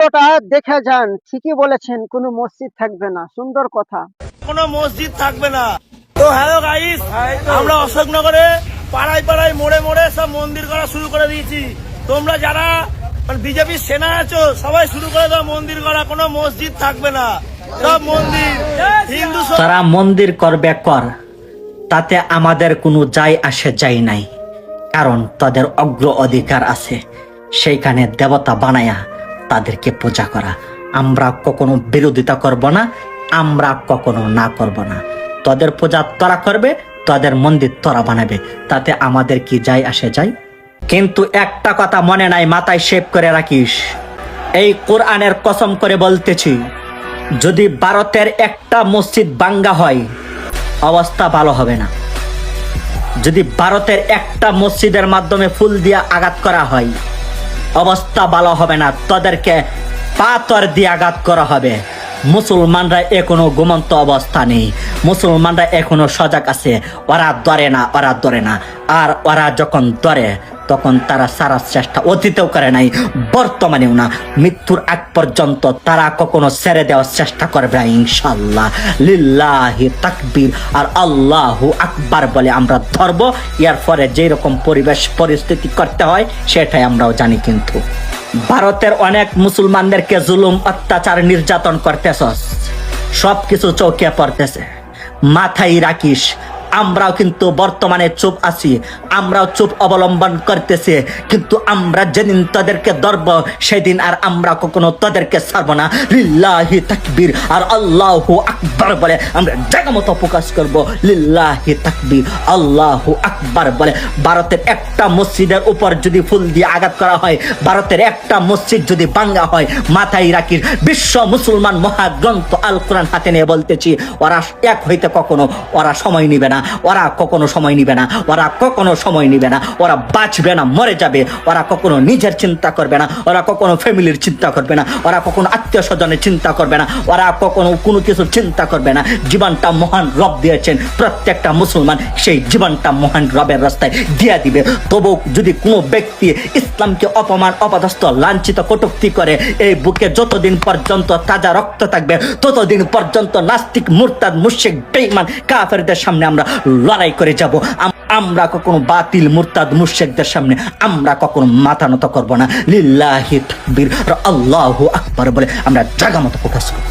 ওটা দেখে যান, ঠিকই বলেছেন, কোনো মসজিদ থাকবে না। সুন্দর কথা। কোনো মসজিদ থাকবে না। তো হ্যালো গাইস, আমরা অশোকনগরে পাড়ায় পাড়ায় মোড়ে মোড়ে সব মন্দির করা শুরু করে দিয়েছি। তোমরা যারা বিজেপির সেনা আছো সবাই শুরু করে দাও মন্দির করা। কোনো মসজিদ থাকবে না, সব মন্দির। হিন্দু তারা মন্দির করবে কর, তাতে আমাদের কোনো যায় আসে যায় নাই, কারণ তাদের অগ্র অধিকার আছে সেইখানে দেবতা বানায়া তাদেরকে পূজা করা। আমরা কখনো বিরোধিতা করব না, আমরা কখনো না করব না। তাদের পূজা তোরা করবে, তাদের মন্দির তোরা বানাবে, তাতে আমাদের কি যায় আসে যায়। কিন্তু একটা কথা মনে নাই, মাথায় শেভ করে রাখিস, এই কোরআনের কসম করে বলতেছি, যদি ভারতের একটা মসজিদ ভাঙ্গা হয় অবস্থা ভালো হবে না। যদি ভারতের একটা মসজিদের মাধ্যমে ফুল দিয়ে আঘাত করা হয় অবস্থা ভালো হবে না, তাদেরকে পাথর দিয়ে আঘাত করা হবে। মুসলমানরা এখনো ঘুমন্ত অবস্থা নেই, মুসলমানরা এখনো সজাগ আছে। ওরা ধরে না, ওরা ধরে না। আর ওরা যখন ধরে তখন তারা সারা চেষ্টা অতীতেও করে নাই, বর্তমানেও না, মৃত্যুর আগ পর্যন্ত তারা কখনো ছেড়ে দেওয়ার চেষ্টা করবে না ইনশাল্লাহ। লিল্লাহি তাকবীর আর আল্লাহু আকবার বলে আমরা ধরবো। এর পরে যেরকম পরিবেশ পরিস্থিতি করতে হয় সেটাই আমরাও জানি। কিন্তু ভারতের অনেক মুসলমানদেরকে জুলুম অত্যাচার নির্যাতন করতেছস, সবকিছু চৌকে পড়তেছে, মাথায় রাখিস। আমরাও কিন্তু বর্তমানে চুপ আছি, আমরাও চুপ অবলম্বন করতেছি, কিন্তু আমরা যেদিন তাদেরকে ধরব সেদিন আর আমরা কখনো তাদেরকে ছাড়বো না। লিল্লাহি তাকবীর আর আল্লাহু আকবার বলে আমরা জায়গা মতো প্রকাশ করব। লিল্লাহি তাকবীর আল্লাহু আকবার বলে ভারতের একটা মসজিদের উপর যদি ফুল দিয়ে আঘাত করা হয়, ভারতের একটা মসজিদ যদি ভাঙ্গা হয়, মাথায় রাখিস বিশ্ব মুসলমান মহাগ্রন্থ আল কোরআন হাতে নিয়ে বলতেছি, ওরা এক হইতে কখনো ওরা সময় নিবে না, ওরা কখনো সময় নিবে না, ওরা কখনো সময় নিবে না। ওরা বাঁচবে না, মরে যাবে। ওরা কখনো নিজের চিন্তা করবে না, ওরা কখনো ফ্যামিলির চিন্তা করবে না, ওরা কখনো আত্মীয় স্বজনের চিন্তা করবে না, ওরা কখনো কোনো কিছুর চিন্তা করবে না। জীবনটা মহান রব দিয়েছেন, প্রত্যেকটা মুসলমান সেই জীবনটা মহান রবের রাস্তায় দিয়ে দিবে। তবু যদি কোনো ব্যক্তি ইসলামকে অপমান, অপদস্থ, লাঞ্ছিত, কটূক্তি করে, এই বুকে যতদিন পর্যন্ত তাজা রক্ত থাকবে ততদিন পর্যন্ত নাস্তিক, মুরতাদ, মুশরিক, বেঈমান, কাফেরদের সামনে আমরা লড়াই করে যাব। আমরা কখনো বাতিল, মুরতাদ, মুশরিকদের সামনে আমরা কখনো মাথা নত করব না। লিল্লাহি তাকবীর আল্লাহু আকবার বলে আমরা জায়গা মতো প্রকাশ করব।